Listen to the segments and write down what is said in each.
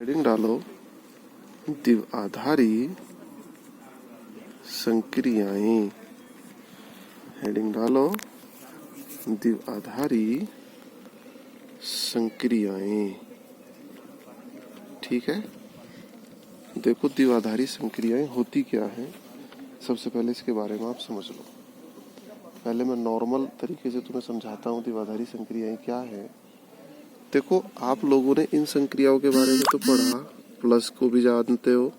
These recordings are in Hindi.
हेडिंग डालो द्विआधारी संक्रियाएं। हेडिंग डालो द्विआधारी संक्रियाएं। ठीक है, देखो द्विआधारी संक्रियाएं होती क्या है। सबसे पहले इसके बारे में आप समझ लो। पहले मैं नॉर्मल तरीके से तुम्हें समझाता हूँ द्विआधारी संक्रियाएं क्या है। देखो, आप लोगों ने इन संक्रियाओं के बारे में तो पढ़ा, प्लस को भी जानते हो,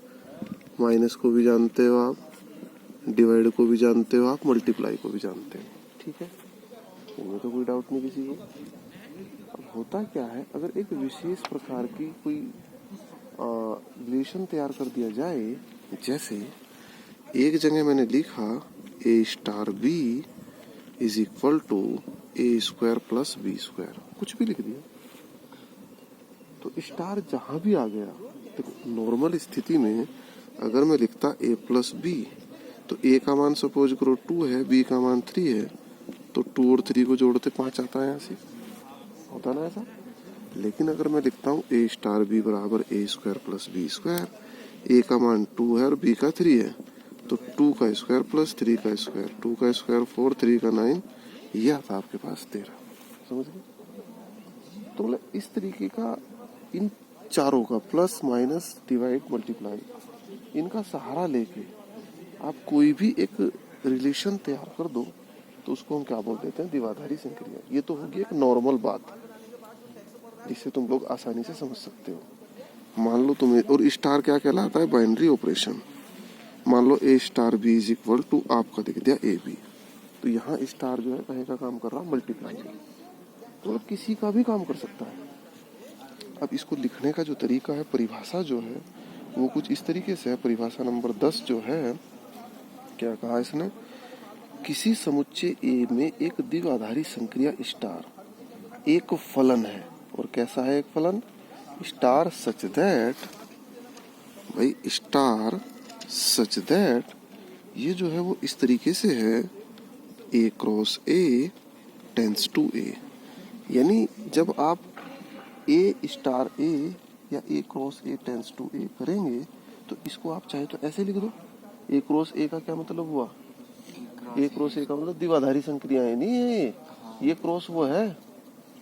माइनस को भी जानते हो, आप डिवाइड को भी जानते हो, आप मल्टीप्लाई को भी जानते हो। ठीक है, इनमें तो कोई डाउट नहीं किसी को। अब होता क्या है, अगर एक विशेष प्रकार की कोई रिलेशन तैयार कर दिया जाए, जैसे एक जगह मैंने लिखा A star B is equal to A square plus B square, कुछ भी लिख दिया, तो स्टार जहां भी आ गया, देखो नॉर्मल स्थिति में अगर मैं लिखता ए प्लस बी, तो ए का मान सपोज करो 2 है, बी का मान 3 है, तो 2 और 3 को जोड़ते 5 आता है, यहाँ से होता ना ऐसा। लेकिन अगर मैं लिखता हूँ ए स्टार बी बराबर ए स्क्वायर प्लस बी स्क्वायर, ए का मान 2 है और बी का 3 है, तो 2 का स्क्वायर प्लस 3 का स्क्वायर, 2 का स्क्वायर 4, 3 का 9, यह आता आपके पास 13। समझ गए? तो मतलब इस तरीके का इन चारों का प्लस माइनस डिवाइड मल्टीप्लाई, इनका सहारा लेके आप कोई भी एक रिलेशन तैयार कर दो, तो उसको हम क्या बोल देते हैं, द्विआधारी संक्रिया। ये तो होगी एक नॉर्मल बात जिससे तुम लोग आसानी से समझ सकते हो। मान लो तुम्हें, और स्टार क्या कहलाता है, बाइनरी ऑपरेशन। मान लो A star B is equal to आपका लिख दिया ए बी, तो यहाँ स्टार जो है कहे का काम कर रहा है, मल्टीप्लाई, तो मतलब किसी का भी काम कर सकता है। अब इसको लिखने का जो तरीका है, परिभाषा जो है वो कुछ इस तरीके से है। परिभाषा नंबर 10 जो है, क्या कहा इसने, किसी समुच्चय ए में एक द्विआधारी संक्रिया स्टार एक फलन है। और कैसा है एक फलन, स्टार सच दैट, भाई स्टार सच दैट, ये जो है वो इस तरीके से है, ए क्रॉस ए टेंस टू ए। यानी जब आप ए स्टार ए या ए क्रॉस ए टेंस टू ए करेंगे, तो इसको आप चाहे तो ऐसे लिख दो। ए क्रॉस ए का क्या मतलब हुआ, ए क्रॉस ए का मतलब द्विआधारी संक्रियाएं नहीं है ये क्रॉस वो है,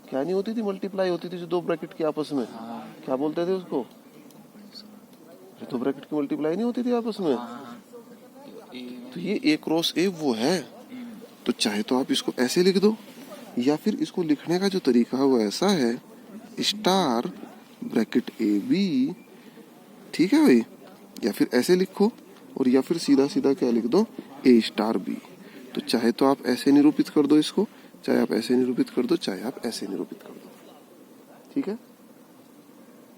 क्या नहीं होती थी, मल्टीप्लाई होती थी जो दो ब्रैकेट के आपस में, क्या बोलते थे उसको, दो ब्रैकेट की मल्टीप्लाई नहीं होती थी आपस में, तो ये ए क्रॉस ए वो है। तो चाहे तो आप इसको ऐसे लिख दो, या फिर इसको लिखने का जो तरीका है वो ऐसा है, स्टार ब्रैकेट ए बी, ठीक है भाई, या फिर ऐसे लिखो, और या फिर सीधा सीधा क्या लिख दो, ए स्टार बी। तो चाहे तो आप ऐसे निरूपित कर दो इसको, चाहे आप ऐसे निरूपित कर दो, चाहे आप ऐसे निरूपित कर दो। ठीक है,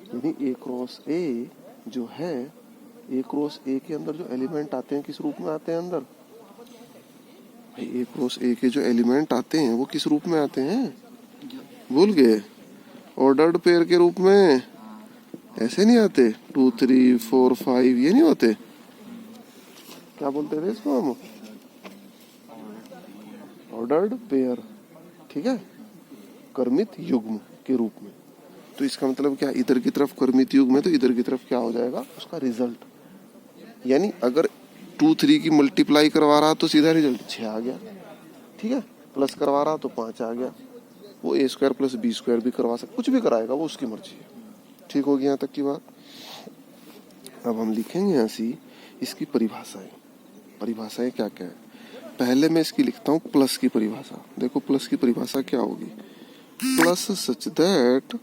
यानी ए क्रॉस ए जो है, ए क्रॉस ए के अंदर जो एलिमेंट आते हैं किस रूप में आते हैं अंदर, भाई ए क्रॉस ए के जो एलिमेंट आते हैं वो किस रूप में आते हैं, भूल गए, ऑर्डर्ड पेयर के रूप में, ऐसे नहीं आते 2 3 4 5, ये नहीं होते, क्या बोलते थे इसको हम, ऑर्डर्ड पेयर। ठीक है, क्रमित युग्म के रूप में। तो इसका मतलब क्या, इधर की तरफ क्रमित युग्म है तो इधर की तरफ क्या हो जाएगा उसका रिजल्ट। यानी अगर 2 3 की मल्टीप्लाई करवा रहा तो सीधा रिजल्ट 6 आ गया, ठीक है, प्लस करवा रहा तो 5 आ गया। वो ए स्क्वायर प्लस बी स्क्वायर भी करवा सकता, कुछ भी कराएगा, वो उसकी मर्जी है। ठीक होगी यहाँ तक की बात। अब हम लिखेंगे यहाँ से इसकी परिभाषाएं। परिभाषाएं क्या क्या है, पहले मैं इसकी लिखता हूँ प्लस की परिभाषा। देखो प्लस की परिभाषा क्या होगी, plus such that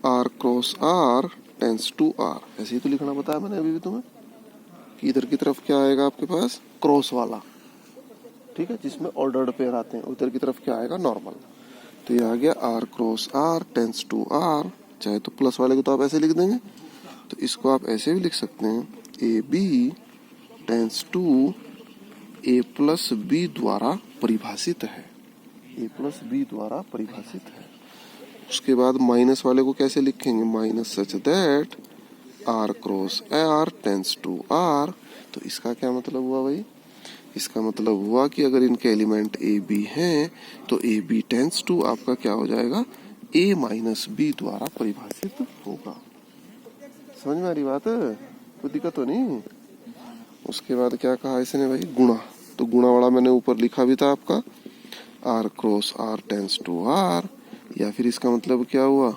R cross R tends to R. ऐसे ही तो लिखना बताया मैंने अभी भी तुम्हें, कि इधर की तरफ क्या आएगा आपके पास, क्रॉस वाला, ठीक है, जिसमें ऑर्डर्ड पेयर आते हैं, उधर की तरफ क्या आएगा, नॉर्मल। तो ये आ गया R cross R tends to R. चाहे तो प्लस वाले को तो आप ऐसे लिख देंगे, तो इसको आप ऐसे भी लिख सकते हैं, a b tends to a plus b द्वारा परिभाषित है, ए प्लस बी द्वारा परिभाषित है। उसके बाद माइनस वाले को कैसे लिखेंगे, minus such that R cross R tends to R. तो इसका क्या मतलब हुआ भाई, इसका मतलब हुआ कि अगर इनके एलिमेंट ए बी हैं तो ए बी टेंस टू आपका क्या हो जाएगा, ए माइनस बी द्वारा परिभाषित होगा। समझ में आ रही बात? कोई दिक्कत तो नहीं? उसके बाद क्या कहा इसने भाई? गुणा। तो गुणा वाला मैंने ऊपर लिखा भी था आपका, R cross R tends to R, या फिर इसका मतलब क्या हुआ?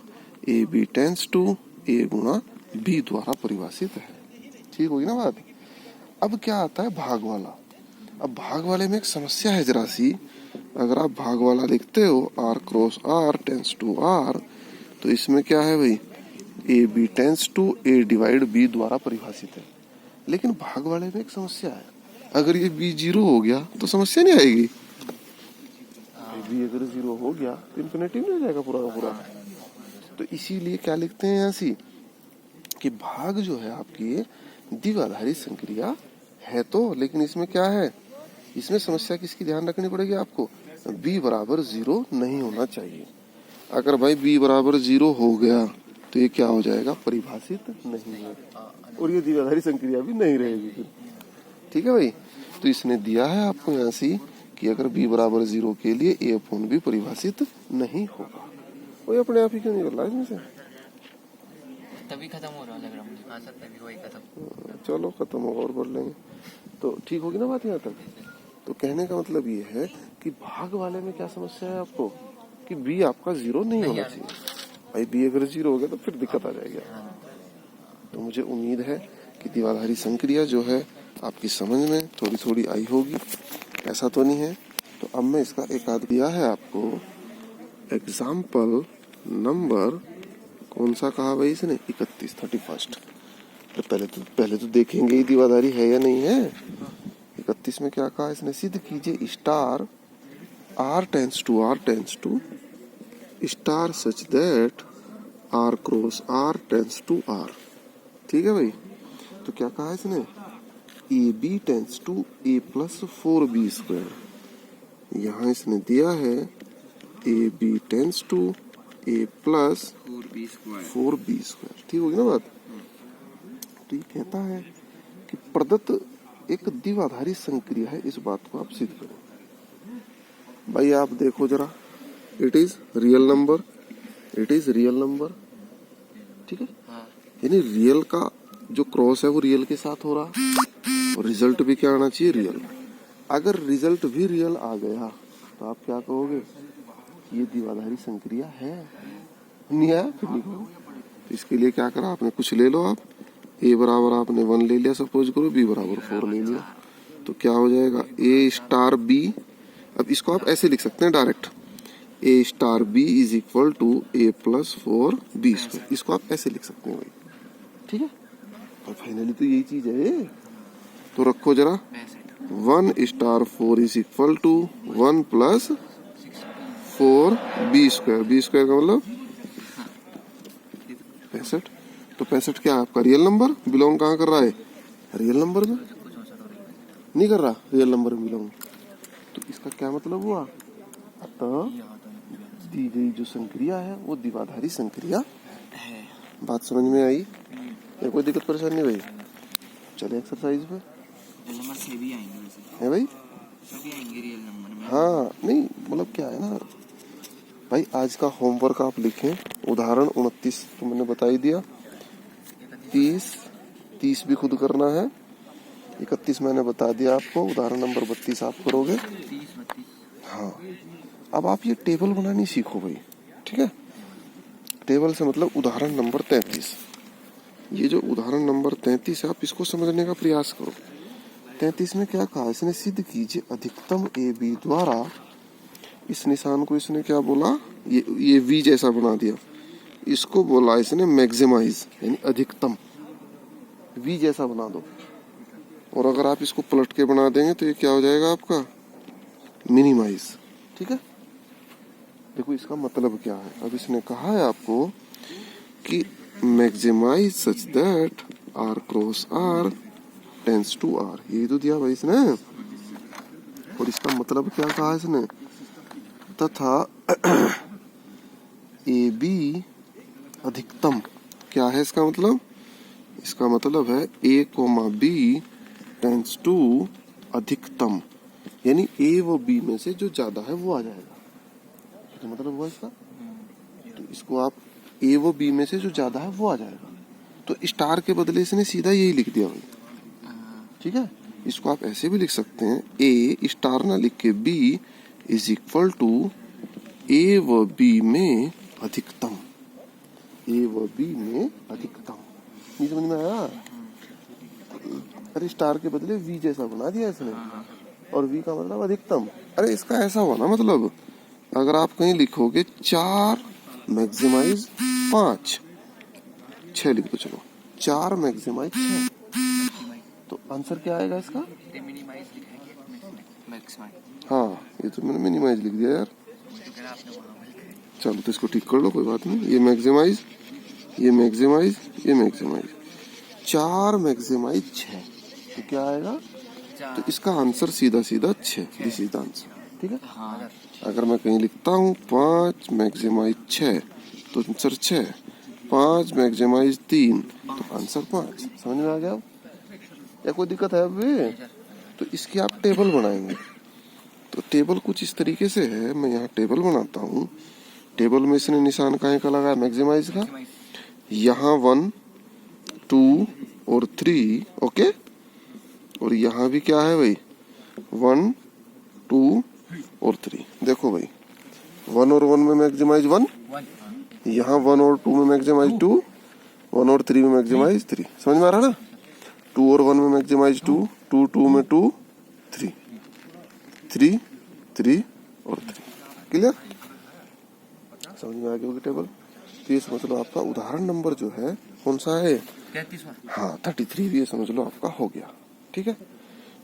A b tends to a गुणा बी द्वारा परिभाषित है। ठीक होगी ना बात? अब क्या आता है भाग वाला। अब भाग वाले में एक समस्या है जरा सी। अगर आप भाग वाला लिखते हो R cross R tends to R, तो इसमें क्या है भाई? A b tends to a divide b द्वारा परिभाषित है। लेकिन भाग वाले में एक समस्या है, अगर ये बी जीरो हो गया तो समस्या नहीं आएगी। बी अगर जीरो हो गया तो इन्फिनिटी में हो जाएगा पूरा का पूरा। तो इसीलिए क्या लिखते हैं ऐसी कि भाग जो है आपकी द्विआधारी संक्रिया है तो, लेकिन इसमें क्या है? इसमें समस्या किसकी ध्यान रखनी पड़ेगी आपको? b बराबर 0 नहीं होना चाहिए। अगर भाई b बराबर 0 हो गया तो ये क्या हो जाएगा? परिभाषित नहीं है, और ये द्विआधारी संक्रिया भी नहीं रहेगी फिर। ठीक है भाई? तो इसने दिया है आपको यहाँ से कि अगर b बराबर 0 के लिए a अपॉन b परिभाषित नहीं होगा। वो अपने आप ही क्यों नहीं कर रहा इसमें से? तभी खत्म हो रहा लग रहा मुझे। हाँ सर, तभी वही खत्म। चलो खत्म होगा और पढ़ लेंगे तो ठीक होगी ना बात यहाँ तक? तो कहने का मतलब ये है कि भाग वाले में क्या समस्या है आपको? कि b आपका 0 नहीं होना चाहिए। भाई b अगर 0 हो गया तो फिर दिक्कत आ जाएगी। तो मुझे उम्मीद है कि द्विआधारी संक्रिया जो है आपकी समझ में थोड़ी थोड़ी आई होगी, ऐसा तो नहीं है। तो अब मैं इसका एक आध दिया है आपको एग्जाम्पल नंबर, कौन सा कहा भाई इसने? 31। तो पहले तो देखेंगे ही द्विआधारी है या नहीं है। 31 में क्या कहा इसने? सिद्ध कीजिए star R tends to star such that R cross R tends to R. ठीक है भाई? तो क्या कहा इसने? A b tends to a plus 4b square. यहाँ इसने दिया है a b tends to a plus 4b square. ठीक होगी ना बात? तो ये कहता है कि प्रदत्त एक द्विआधारी संक्रिया है, इस बात को आप सिद्ध करें। भाई आप देखो जरा, इट इज रियल नंबर, ठीक है? यानी रियल का जो क्रॉस है वो रियल के साथ हो रहा, और रिजल्ट भी क्या आना चाहिए? रियल। अगर रिजल्ट भी रियल आ गया तो आप क्या कहोगे? ये द्विआधारी संक्रिया है। नहीं है फिर नहीं कहोगे। तो इसके लिए क्या करा आपने? कुछ ले लो आप। a बराबर आपने 1 ले लिया, सपोज करो b बराबर 4 ले लिया, तो क्या हो जाएगा? a star b। अब इसको आप ऐसे लिख सकते हैं direct, a star b is equal to a plus 4b square. इसको आप ऐसे लिख सकते हैं भाई। ठीक है? तो फाइनली तो यही चीज है। तो रखो जरा, 1 star 4 is equal to 1 plus 4b square. b square का मतलब 65। तो 65 क्या है आपका? Real number. बिलोंग कहाँ कर रहा है? रियल नंबर में नहीं कर रहा, रियल नंबर में बिलोंग। तो इसका क्या मतलब हुआ? अतः दी गई जो संक्रिया है वो द्विआधारी संक्रिया है। बात समझ में आई? या कोई दिक्कत परेशानी नहीं भाई? चले एक्सरसाइज पे। रियल नंबर से भी आएंगे वैसे। है भाई? सभी आएंगे रियल नंबर में। हाँ, नहीं मतलब क्या है ना भाई, आज का होमवर्क आप लिखें। उदाहरण 29 तो मैंने बता ही दिया, 30 भी खुद करना है, 31 मैंने बता दिया आपको, उदाहरण नंबर 32 आप करोगे। हाँ, अब आप ये टेबल बनानी सीखो भाई। ठीक है? टेबल से मतलब उदाहरण नंबर 33। ये जो उदाहरण नंबर 33 है, आप इसको समझने का प्रयास करो। 33 में क्या कहा इसने? सिद्ध कीजिए अधिकतम ए बी द्वारा, इस निशान को इसने क्या बोला? ये वी जैसा बना दिया, इसको बोला इसने मैक्सिमाइज, यानी अधिकतम। वी जैसा बना दो, और अगर आप इसको पलट के बना देंगे तो ये क्या हो जाएगा आपका? मिनिमाइज। ठीक है? देखो इसका मतलब क्या है। अब इसने कहा है आपको कि maximise such that R cross R tends to R. यही तो दिया भाई इसने। और इसका मतलब क्या कहा इसने? तथा ए बी अधिकतम। क्या है इसका मतलब? इसका मतलब है a, b टेंस टू अधिकतम, यानी a व b में से जो ज्यादा है वो आ जाएगा। तो मतलब हुआ इसका। तो इसको आप a व b में से जो ज्यादा है वो आ जाएगा। तो स्टार के बदले इसने सीधा यही लिख दिया भाई, ठीक है। इसको आप ऐसे भी लिख सकते हैं, ए स्टार ना लिख के बी इज इक्वल टू ए व बी में अधिकतम, ए व बी में अधिकतम। नहीं समझ में आया? अरे स्टार के बदले वी जैसा बना दिया इसने, और वी का मतलब अधिकतम। अरे इसका ऐसा हुआ ना, मतलब अगर आप कहीं लिखोगे 4 मैक्सिमाइज 5, 6 लिख दो, चलो 4 मैक्सिमाइज 6, तो आंसर क्या आएगा इसका? मिनिमाइज लिखेंगे, मैक्सिमाइज। हाँ, ये तो मैंने मिनिमाइज लिख दिया यार। चलो तो इसको ठीक कर लो, कोई बात नहीं। ये मैक्सिमाइज, ये मैक्सिमाइज, ये मैक्सिमाइज, 4 मैक्सिमाइज 6, तो क्या आएगा? तो इसका आंसर सीधा सीधा 6, दिस इज द आंसर, ठीक है। हाँ, अगर मैं कहीं लिखता हूँ 5 मैक्सिमाइज 6, तो आंसर 6, 5 मैक्सिमाइज 3, तो आंसर 5। समझ में आ गया? या कोई दिक्कत है अभी? तो इसकी आप टेबल बनाएंगे। तो टेबल कुछ इस तरीके से है, मैं यहाँ टेबल बनाता हूँ। टेबल में इसने निशान कहाँ का लगाया? मैक्सिमाइज का। यहाँ 1, 2 और 3, ओके। और यहाँ भी क्या है भाई? 1, 2 और 3। देखो भाई, 1 और 1 में मैक्सिमाइज 1, यहाँ 1 और 2 में मैक्सिमाइज 2, 1 और 3 में मैक्सिमाइज 3। समझ में आ रहा ना? 2 और 1 में मैक्सिमाइज 2, 2, 2 में 2, 3, 3, 3 और 3। क्लियर? समझ में आ गया होगी टेबल? तो ये समझ लो आपका उदाहरण नंबर जो है कौन सा है? 33वां। हाँ, 33 भी ये समझ लो आपका हो गया, ठीक है।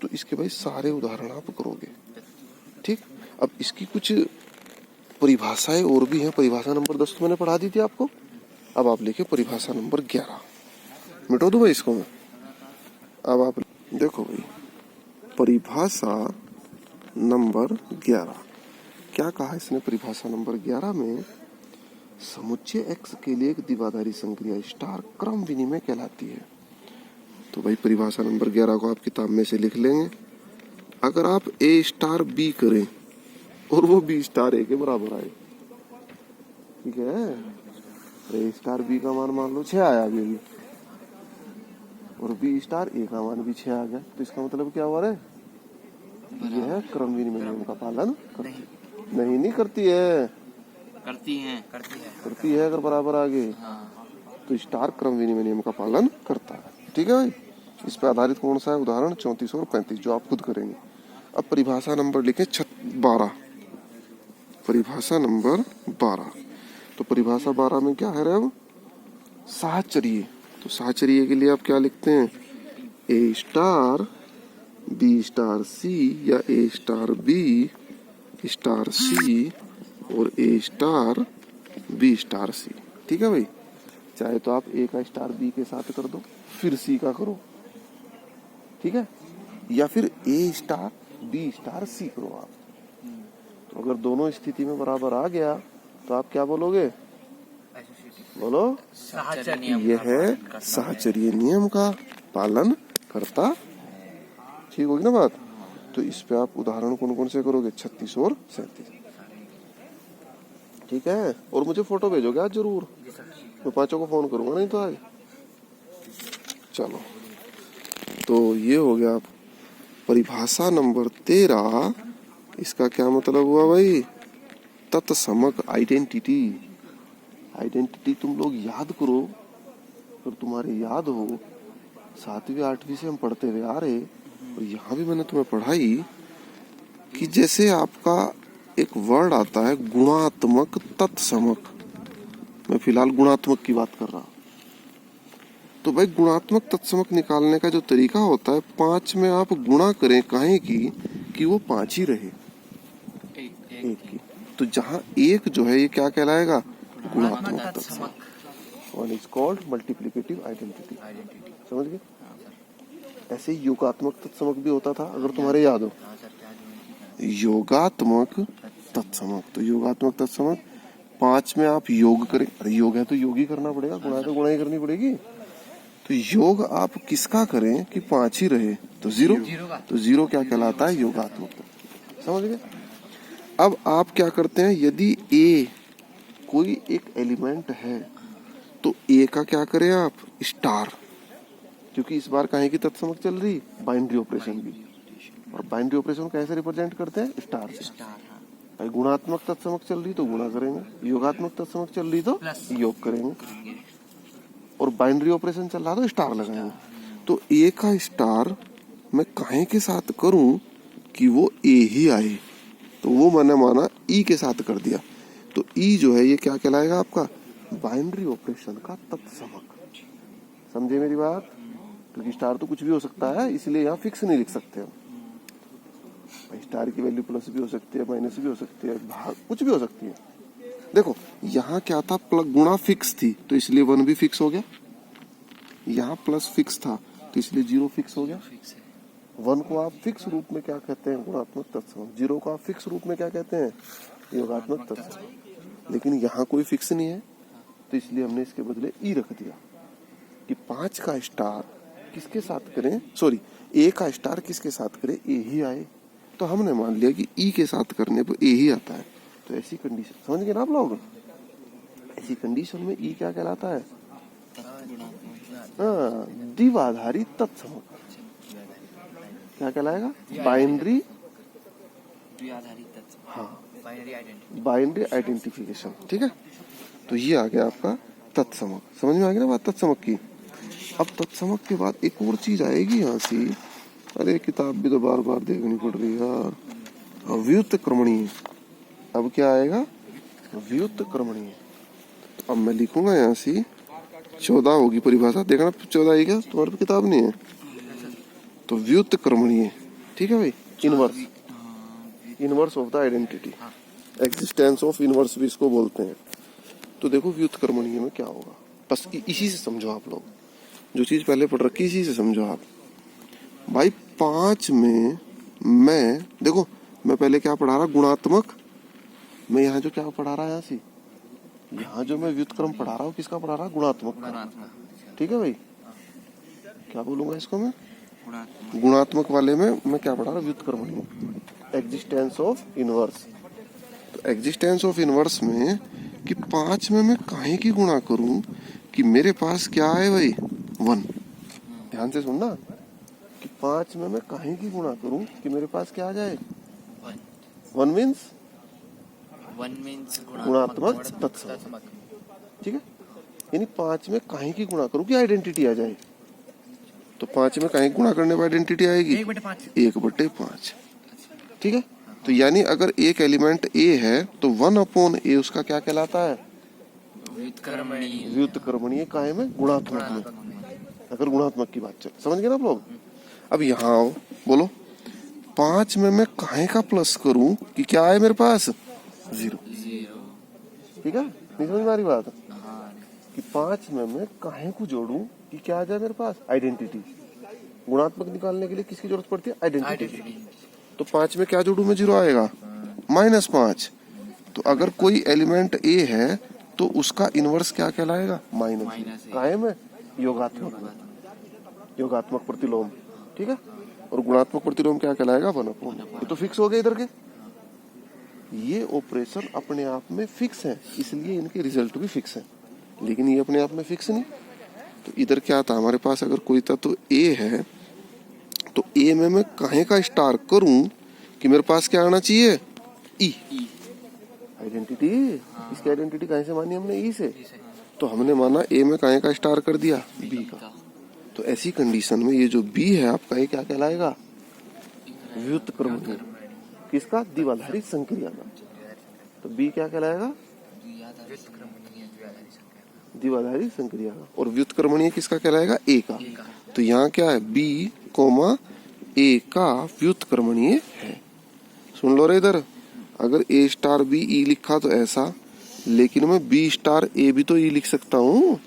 तो इसके भाई सारे उदाहरण आप करोगे, ठीक। अब इसकी कुछ परिभाषाएं और भी हैं। परिभाषा नंबर 10 तो मैंने पढ़ा दी थी आपको। अब आप लिखे परिभाषा नंबर 11। मिटो दो भाई इसको मैं। अब आप देखो भाई, परिभाषा नंबर 11 क्या कहा इसने? परिभाषा नंबर 11 में समुच्चय x के लिए एक द्विआधारी संक्रिया स्टार क्रम विनिमय कहलाती है। तो भाई परिभाषा नंबर 11 को आप किताब में से लिख लेंगे। अगर आप a स्टार b करें और वो b स्टार a के बराबर आए, ठीक है। a स्टार b का मान लो 6 आया अभी, और b स्टार a का मान भी 6 आ गया, तो इसका मतलब क्या हुआ रे? यह क्रम विनिमय नियम का पालन नहीं करती है। करती है अगर बराबर आगे, तो स्टार क्रम विनिमय नियम का पालन करता है, ठीक है भाई। इस पर आधारित कौन सा है उदाहरण? 34 और 35, जो आप खुद करेंगे। अब परिभाषा नंबर लिखे 12। परिभाषा नंबर 12। तो परिभाषा 12 में क्या है रे? अब साहचर्य। तो साहचर्य के लिए आप क्या लिखते हैं? ए स्टार बी स्टार सी, या ए स्टार बी स्टार सी और ए स्टार बी स्टार सी, ठीक है भाई। चाहे तो आप ए का स्टार बी के साथ कर दो, फिर सी का करो, ठीक है। या फिर ए स्टार बी स्टार सी करो आप। तो अगर दोनों स्थिति में बराबर आ गया तो आप क्या बोलोगे? बोलो, यह है साहचर्य नियम का पालन करता। ठीक होगी ना बात? तो इस पे आप उदाहरण कौन कौन से करोगे? 36 और 37, ठीक है। और मुझे फोटो भेजोगे आज जरूर, मैं 5 को फोन करूंगा नहीं तो आज। चलो, तो ये हो गया परिभाषा नंबर 13। इसका क्या मतलब हुआ भाई? तत्समक आइडेंटिटी। आइडेंटिटी तुम लोग याद करो, अगर तुम्हारे याद हो 7वीं 8वीं से हम पढ़ते हुए आ रहे, और यहाँ भी मैंने तुम्हें पढ़ाई कि जैसे आपका एक वर्ड आता है गुणात्मक तत्समक। मैं फिलहाल गुणात्मक की बात कर रहा हूँ। तो भाई गुणात्मक तत्समक निकालने का जो तरीका होता है, 5 में आप गुणा करें काहे की कि वो 5 ही रहे, एक की। तो जहाँ एक जो है ये क्या कहलाएगा? गुणात्मक तत्समक। One is called multiplicative identity. समझ गए? ऐसे योगात्मक तत्समक भी होता था, अगर तुम्हारे याद हो। योगात्मक तत्समक, तो योगात्मक तत्समक 5 में आप योग करें। अरे योग है तो योग ही करना पड़ेगा, गुणा है तो गुणा ही करनी पड़ेगी। तो योग आप किसका करें कि 5 ही रहे? तो 0। तो 0 क्या कहलाता है? योगात्मक। समझ गए? अब आप क्या करते हैं, यदि ए कोई एक एलिमेंट है तो ए का क्या करें आप, स्टार, क्योंकि इस बार काहे की तत्समक चल रही, बाइनरी ऑपरेशन की, और बाइनरी ऑपरेशन कैसे रिप्रेजेंट करते हैं, स्टार से। स्टार, हाँ, भाई गुणात्मक तत्समक चल रही तो गुणा करेंगे, योगात्मक तत्समक चल रही तो प्लस योग करेंगे, करेंगे। और बाइनरी ऑपरेशन चल रहा तो स्टार लगाएंगे। तो ए का स्टार मैं काहे के साथ करूं कि वो ए ही आए, तो वो मैंने माना ई के साथ कर दिया। तो ई जो है ये क्या कहलाएगा आपका, बाइनरी ऑपरेशन का तत्समक। समझे मेरी बात, क्योंकि स्टार तो कुछ भी हो सकता है, इसलिए यहाँ फिक्स नहीं लिख सकते हम। स्टार की वैल्यू प्लस भी हो सकती है, माइनस भी हो सकती है, भाग कुछ भी हो सकती है। देखो यहाँ क्या था, प्लस गुणा फिक्स थी तो इसलिए 1 भी फिक्स हो गया, यहाँ प्लस फिक्स था तो इसलिए 0 फिक्स हो गया। फिक्स है। 1 को आप फिक्स रूप में क्या कहते हैं, गुणात्मक तत्समक। 0 को आप फिक्स रूप में क्या कहते हैं, योगात्मक तत्समक। लेकिन यहाँ कोई फिक्स नहीं है तो इसलिए हमने इसके बदले ई रख दिया कि 5 का स्टार किसके साथ करें, सॉरी ए का स्टार किसके साथ करें, ए ही आए। तो हमने मान लिया कि ई के साथ करने पर ए ही आता है। तो ऐसी कंडीशन समझ गए ना आप लोग, ऐसी कंडीशन में ई क्या कहलाता है, हाँ, द्विआधारी तत्समक। क्या कहलाएगा, बाइनरी, द्विआधारी तत्समक, हाँ, बाइनरी आइडेंटिटी। Binary identification. ठीक है, तो ये आ गया आपका तत्समक। समझ में आ गया ना बात तत्समक की। अब तत्समक के बाद एक और चीज आएगी यहाँ से, अरे किताब भी तो बार बार देखनी पड़ रही है यार, व्युत्क्रमणीय। अब क्या आएगा, व्युत्क्रमणीय। अब मैं लिखूंगा यहाँ से 14 होगी परिभाषा, देखना 14 है क्या, तुम्हारे पे किताब नहीं है तो व्युत्क्रमणीय। ठीक है भाई, inverse, inverse of the identity, existence of inverse भी इसको बोलते हैं। तो देखो व्युत्क्रमणीय में क्या होगा, बस इसी से समझो आप लोग, जो चीज पहले पढ़ रखी इसी से समझो आप। भाई 5 में मैं, देखो मैं पहले क्या पढ़ा रहा, गुणात्मक। मैं यहाँ जो क्या पढ़ा रहा है, यहाँ से यहाँ जो मैं व्युत्क्रम पढ़ा रहा हूँ किसका पढ़ा रहा, गुणात्मक का। ठीक है भाई, क्या बोलूंगा इसको मैं, गुणात्मक वाले में मैं क्या पढ़ा रहा, व्युत्क्रमणीय, एग्जिस्टेंस ऑफ इनवर्स। तो एग्जिस्टेंस ऑफ इनवर्स में कि 5 में मैं काहे की गुणा करूं कि मेरे पास क्या है भाई, 1। ध्यान से सुनना कि 5 में मैं काहे की गुणा करूं कि मेरे पास क्या आ जाए, 1 मीन्स गुणात्मक तत्समक। ठीक है, यानी 5 में काहे की गुणा करूं कि आइडेंटिटी आ जाए। तो 5 में काहे गुणा करने पर आइडेंटिटी आएगी, 1/5। ठीक है, तो यानी अगर एक एलिमेंट ए है तो 1/a उसका क्या कहलाता है, व्युत्क्रमणीय। काहे में, गुणात्मक में, अगर गुणात्मक की बात चले। समझ गए ना आप लोग। अब यहाँ आओ, बोलो 5 में मैं काहे का प्लस करूं कि क्या है मेरे पास, 0। ठीक है, नहीं समझ में आ रही बात कि 5 में मैं काहे को जोड़ूं कि क्या आ जाए मेरे पास, आइडेंटिटी। गुणात्मक निकालने के लिए किसकी जरूरत पड़ती है, आइडेंटिटी। तो 5 में क्या जोड़ूं मैं, 0 आएगा, -5। तो अगर कोई एलिमेंट ए है तो उसका इनवर्स क्या कहलाएगा, माइनस। काहे में, योगात्मक, योगात्मक प्रतिलोम। ठीक है, और गुणात्मक प्रतिलोम क्या कहलाएगा, 1/. ये तो फिक्स हो गए इधर के, ये ऑपरेशन अपने आप में फिक्स है, इसलिए इनके रिजल्ट भी फिक्स है। लेकिन ये अपने आप में फिक्स नहीं। तो इधर क्या था हमारे पास, अगर कोई तत्व ए है तो ए में मैं काहे का स्टार करूं कि मेरे पास क्या आना चाहिए, ई, आइडेंटिटी। इसकी आइडेंटिटी कहाँ से मानी हमने, ई से। तो हमने माना ए में काहे का स्टार कर दिया, बी का। तो ऐसी कंडीशन में ये जो बी है आपका, ये क्या कहलाएगा, व्युत्क्रमणीय। किसका, द्विआधारी संक्रिया का। तो बी क्या कहलाएगा, द्विआधारी संक्रिया का। और व्युत्क्रमणीय किसका कहलाएगा, ए का। तो यहाँ क्या है, बी कोमा ए का व्युत्क्रमणीय है। सुन लो रे इधर, अगर ए स्टार बी ई लिखा तो ऐसा, लेकिन मैं बी स्टार ए भी तो ई लिख सकता हूँ।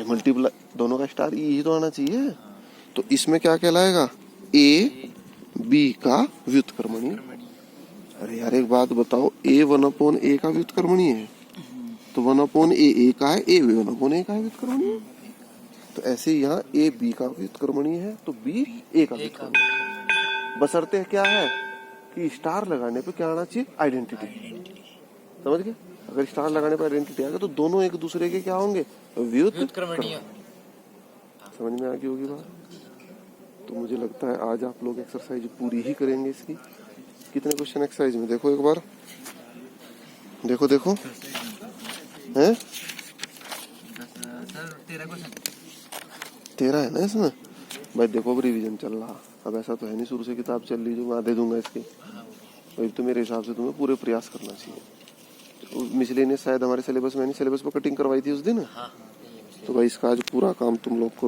मल्टीप्लाई दोनों का स्टार ई ही तो आना चाहिए। तो इसमें क्या कहलाएगा, ए बी का व्युत्क्रमणीय। अरे यार एक बात बताओ, ए 1/a का व्युत्क्रमणीय है तो 1/a का है, ए 1/a का है व्युत्क्रमणीय। तो ऐसे यहाँ ए बी का व्युत्क्रमणीय है तो बी ए का व्युत्क्रमणीय। बशर्ते क्या है कि स्टार लगाने पे क्या आना चाहिए, आइडेंटिटी। समझ गए। अगर स्टार लगाने पर आइडेंटिटी आएगा तो दोनों एक दूसरे के क्या होंगे, व्युत्क्रमणीय। समझ में आ गई होगी बात। तो मुझे लगता है आज आप लोग एक्सरसाइज पूरी ही करेंगे इसकी। कितने क्वेश्चन एक्सरसाइज में देखो एक बार, देखो देखो हैं, सर 13 क्वेश्चन 13 है ना इसमें भाई। देखो अब रिवीजन चल रहा, अब ऐसा तो है नहीं शुरू से किताब चल रही जो मैं दे दूंगा इसके। भाई तो मेरे हिसाब से तुम्हें पूरे प्रयास करना चाहिए। मिसलेनियस शायद हमारे सिलेबस में नहीं, सिलेबस पर कटिंग करवाई थी उस दिन। हाँ तो भाई इसका आज पूरा काम तुम लोग करो।